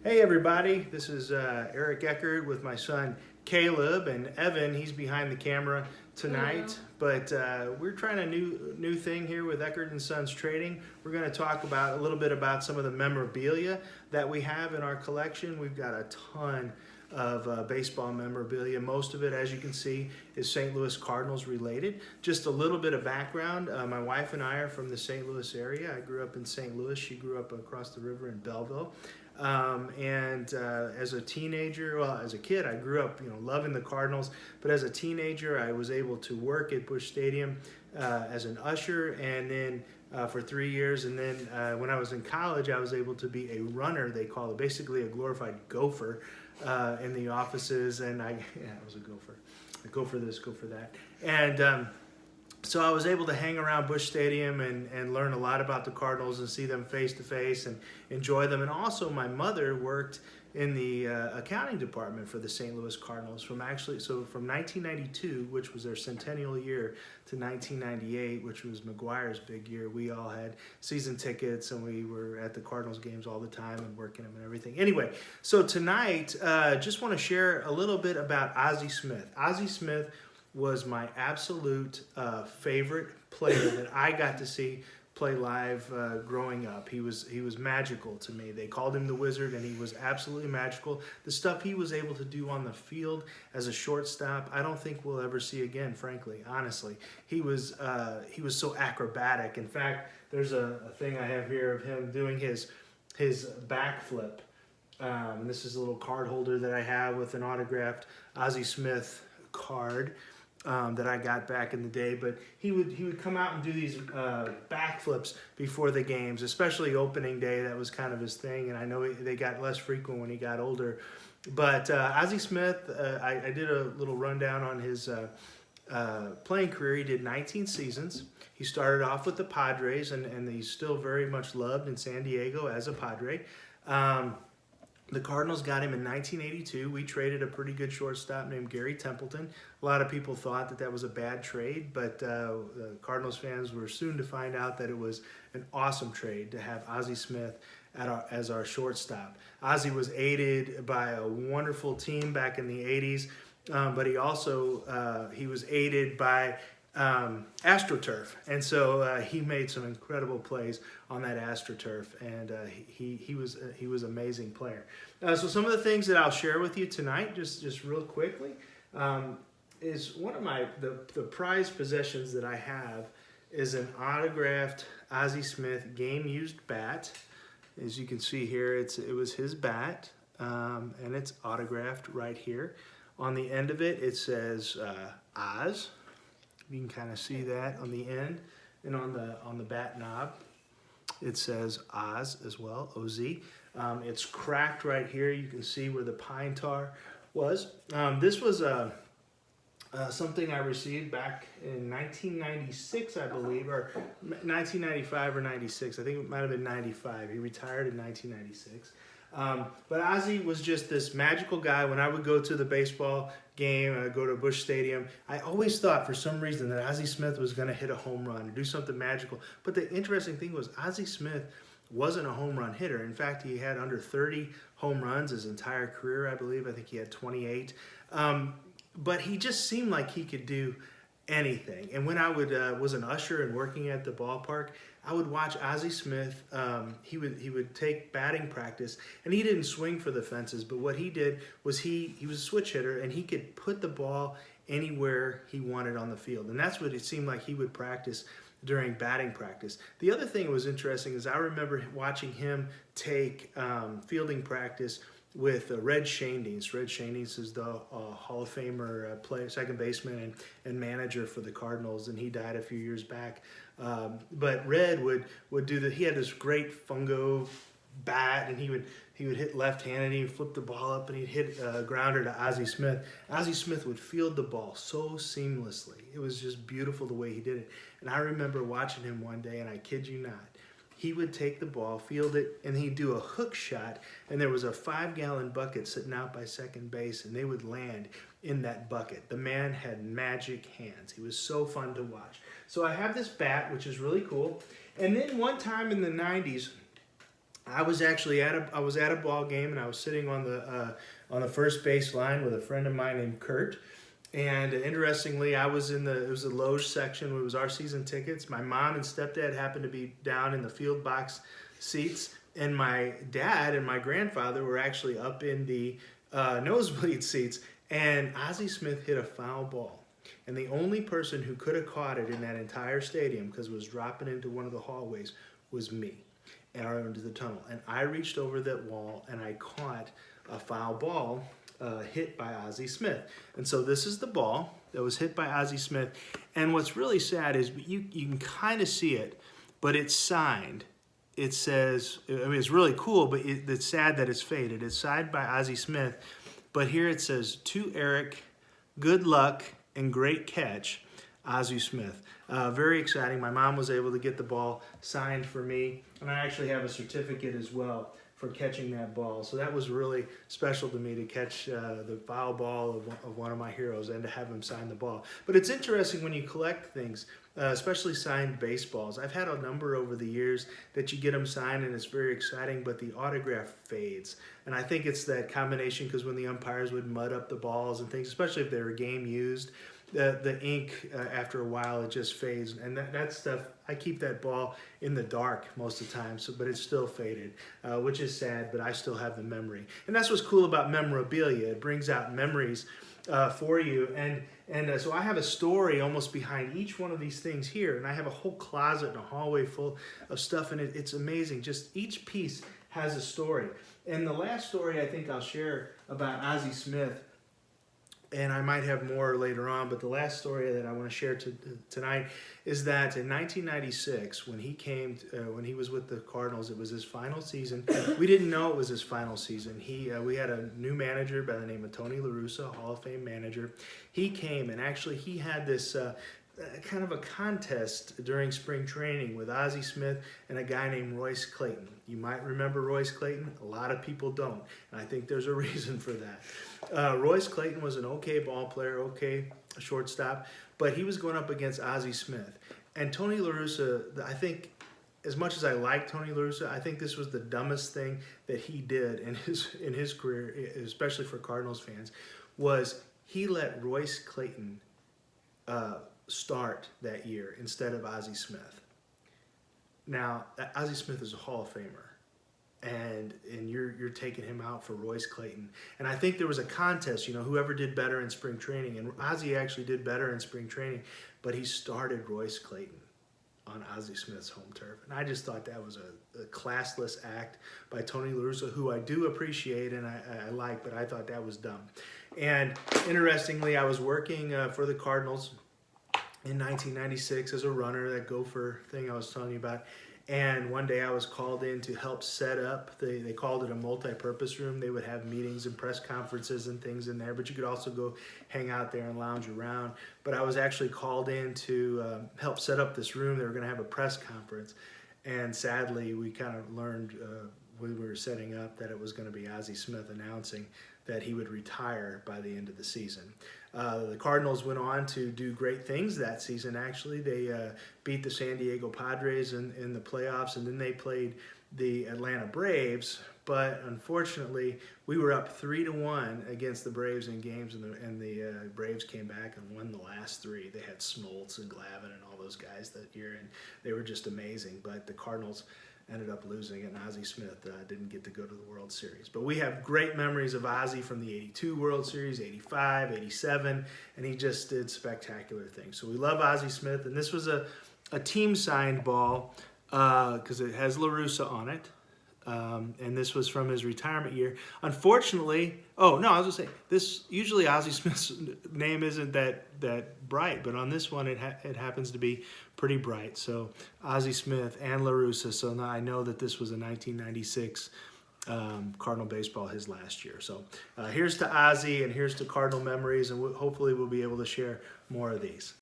Hey everybody, this is Eric Eckert with my son Caleb, and Evan, he's behind the camera tonight. But we're trying a new thing here with Eckert Sons Trading. We're going to talk about a little bit about some of the memorabilia that we have in our collection. We've got a ton of baseball memorabilia. Most of it, as you can see, is St. Louis Cardinals related. Just a little bit of background. My wife and I are from the St. Louis area. I grew up in St. Louis. She grew up across the river in Belleville. As a teenager, well, as a kid, I grew up, loving the Cardinals. But as a teenager, I was able to work at Busch Stadium as an usher, and then for 3 years. And then when I was in college, I was able to be a runner. They call it basically a glorified gopher in the offices. And I was a gopher. I go for this, go for that. And so I was able to hang around Busch Stadium and learn a lot about the Cardinals and see them face to face and enjoy them. And also my mother worked in the accounting department for the St. Louis Cardinals from 1992, which was their centennial year, to 1998, which was McGuire's big year. We all had season tickets and we were at the Cardinals games all the time and working them and everything. Anyway, so tonight, just want to share a little bit about Ozzie Smith. Ozzie Smith was my absolute favorite player that I got to see play live growing up. He was magical to me. They called him the Wizard, and he was absolutely magical. The stuff he was able to do on the field as a shortstop, I don't think we'll ever see again, frankly, honestly. He was so acrobatic. In fact, there's a thing I have here of him doing his backflip. And this is a little card holder that I have with an autographed Ozzie Smith card that I got back in the day. But he would come out and do these backflips before the games, especially opening day. That was kind of his thing, and I know they got less frequent when he got older. But Ozzie Smith, I did a little rundown on his playing career. He did 19 seasons. He started off with the Padres, and he's still very much loved in San Diego as a Padre. The Cardinals got him in 1982. We traded a pretty good shortstop named Gary Templeton. A lot of people thought that was a bad trade, but the Cardinals fans were soon to find out that it was an awesome trade to have Ozzie Smith as our shortstop. Ozzie was aided by a wonderful team back in the 80s, but he also he was aided by AstroTurf, and so he made some incredible plays on that AstroTurf, and he was an amazing player. So some of the things that I'll share with you tonight, just real quickly, is one of the prized possessions that I have is an autographed Ozzie Smith game-used bat. As you can see here, it was his bat, and it's autographed right here. On the end of it, it says Oz. You can kind of see that on the end, and on the bat knob, it says Oz as well, O-Z. It's cracked right here. You can see where the pine tar was. This was something I received back in 1996, I believe, or 1995 or 96. I think it might have been 95. He retired in 1996. But Ozzie was just this magical guy. When I would go to the baseball game, go to Busch Stadium, I always thought for some reason that Ozzie Smith was going to hit a home run or do something magical. But the interesting thing was Ozzie Smith wasn't a home run hitter. In fact, he had under 30 home runs his entire career, I believe. I think he had 28. But he just seemed like he could do anything. And when I was an usher and working at the ballpark, I would watch Ozzie Smith. He would take batting practice, and he didn't swing for the fences, but what he did was he was a switch hitter, and he could put the ball anywhere he wanted on the field. And that's what it seemed like he would practice during batting practice. The other thing that was interesting is I remember watching him take fielding practice with Red Schoendienst. Red Schoendienst is the Hall of Famer player, second baseman and manager for the Cardinals, and he died a few years back. But Red would do he had this great fungo bat, and he would hit left-handed, he'd flip the ball up, and he'd hit a grounder to Ozzie Smith. Ozzie Smith would field the ball so seamlessly. It was just beautiful the way he did it. And I remember watching him one day, and I kid you not, he would take the ball, field it, and he'd do a hook shot, and there was a 5-gallon bucket sitting out by second base, and they would land in that bucket. The man had magic hands. He was so fun to watch. So I have this bat, which is really cool. And then one time in the 90s, I was actually at a ball game, and I was sitting on the first base line with a friend of mine named Kurt. And interestingly, it was the loge section. It was our season tickets. My mom and stepdad happened to be down in the field box seats, and my dad and my grandfather were actually up in the nosebleed seats. And Ozzie Smith hit a foul ball. And the only person who could have caught it in that entire stadium, because it was dropping into one of the hallways, was me, or into the tunnel. And I reached over that wall and I caught a foul ball hit by Ozzie Smith. And so this is the ball that was hit by Ozzie Smith. And what's really sad is you can kind of see it, but it's signed. It says, I mean, it's really cool, but it's sad that it's faded. It's signed by Ozzie Smith, but here it says, "To Eric, good luck and great catch, Ozzie Smith." Very exciting. My mom was able to get the ball signed for me, and I actually have a certificate as well for catching that ball. So that was really special to me, to catch the foul ball of one of my heroes and to have him sign the ball. But it's interesting when you collect things, especially signed baseballs. I've had a number over the years that you get them signed and it's very exciting, but the autograph fades. And I think it's that combination, because when the umpires would mud up the balls and things, especially if they were game used, the ink, after a while, it just fades. And that stuff, I keep that ball in the dark most of the time, but it's still faded, which is sad, but I still have the memory. And that's what's cool about memorabilia. It brings out memories for you. And so I have a story almost behind each one of these things here. And I have a whole closet and a hallway full of stuff, and it's amazing. Just each piece has a story. And the last story I think I'll share about Ozzie Smith, and I might have more later on, but the last story that I want to share tonight is that in 1996, when he came, when he was with the Cardinals, it was his final season. We didn't know it was his final season. We had a new manager by the name of Tony La Russa, Hall of Fame manager. He came, and actually he had this kind of a contest during spring training with Ozzie Smith and a guy named Royce Clayton. You might remember Royce Clayton. A lot of people don't, and I think there's a reason for that. Royce Clayton was an okay ball player, okay shortstop, but he was going up against Ozzie Smith. And Tony La Russa, I think, as much as I like Tony La Russa, I think this was the dumbest thing that he did in his career, especially for Cardinals fans, was he let Royce Clayton start that year instead of Ozzie Smith. Now, Ozzie Smith is a Hall of Famer, and you're taking him out for Royce Clayton. And I think there was a contest, whoever did better in spring training, and Ozzie actually did better in spring training, but he started Royce Clayton on Ozzie Smith's home turf. And I just thought that was a classless act by Tony La Russa, who I do appreciate and I like, but I thought that was dumb. And interestingly, I was working for the Cardinals in 1996 as a runner, that gopher thing I was telling you about. And one day I was called in to help set up, they called it a multi-purpose room. They would have meetings and press conferences and things in there, but you could also go hang out there and lounge around. But I was actually called in to help set up this room. They were gonna have a press conference. And sadly, we kind of learned when we were setting up that it was gonna be Ozzie Smith announcing that he would retire by the end of the season. The Cardinals went on to do great things that season, actually. They beat the San Diego Padres in the playoffs, and then they played the Atlanta Braves. But unfortunately, we were up 3-1 against the Braves in games, and the Braves came back and won the last three. They had Smoltz and Glavine and all those guys that year, and they were just amazing. But the Cardinals ended up losing, and Ozzie Smith didn't get to go to the World Series. But we have great memories of Ozzie from the 82 World Series, 85, 87, and he just did spectacular things. So we love Ozzie Smith, and this was a team-signed ball because it has La Russa on it. And this was from his retirement year. Unfortunately, I was gonna say, this, usually Ozzie Smith's name isn't that bright, but on this one it happens to be pretty bright. So Ozzie Smith and La Russa. So now I know that this was a 1996 Cardinal baseball, his last year. So here's to Ozzie, and here's to Cardinal memories, and hopefully we'll be able to share more of these.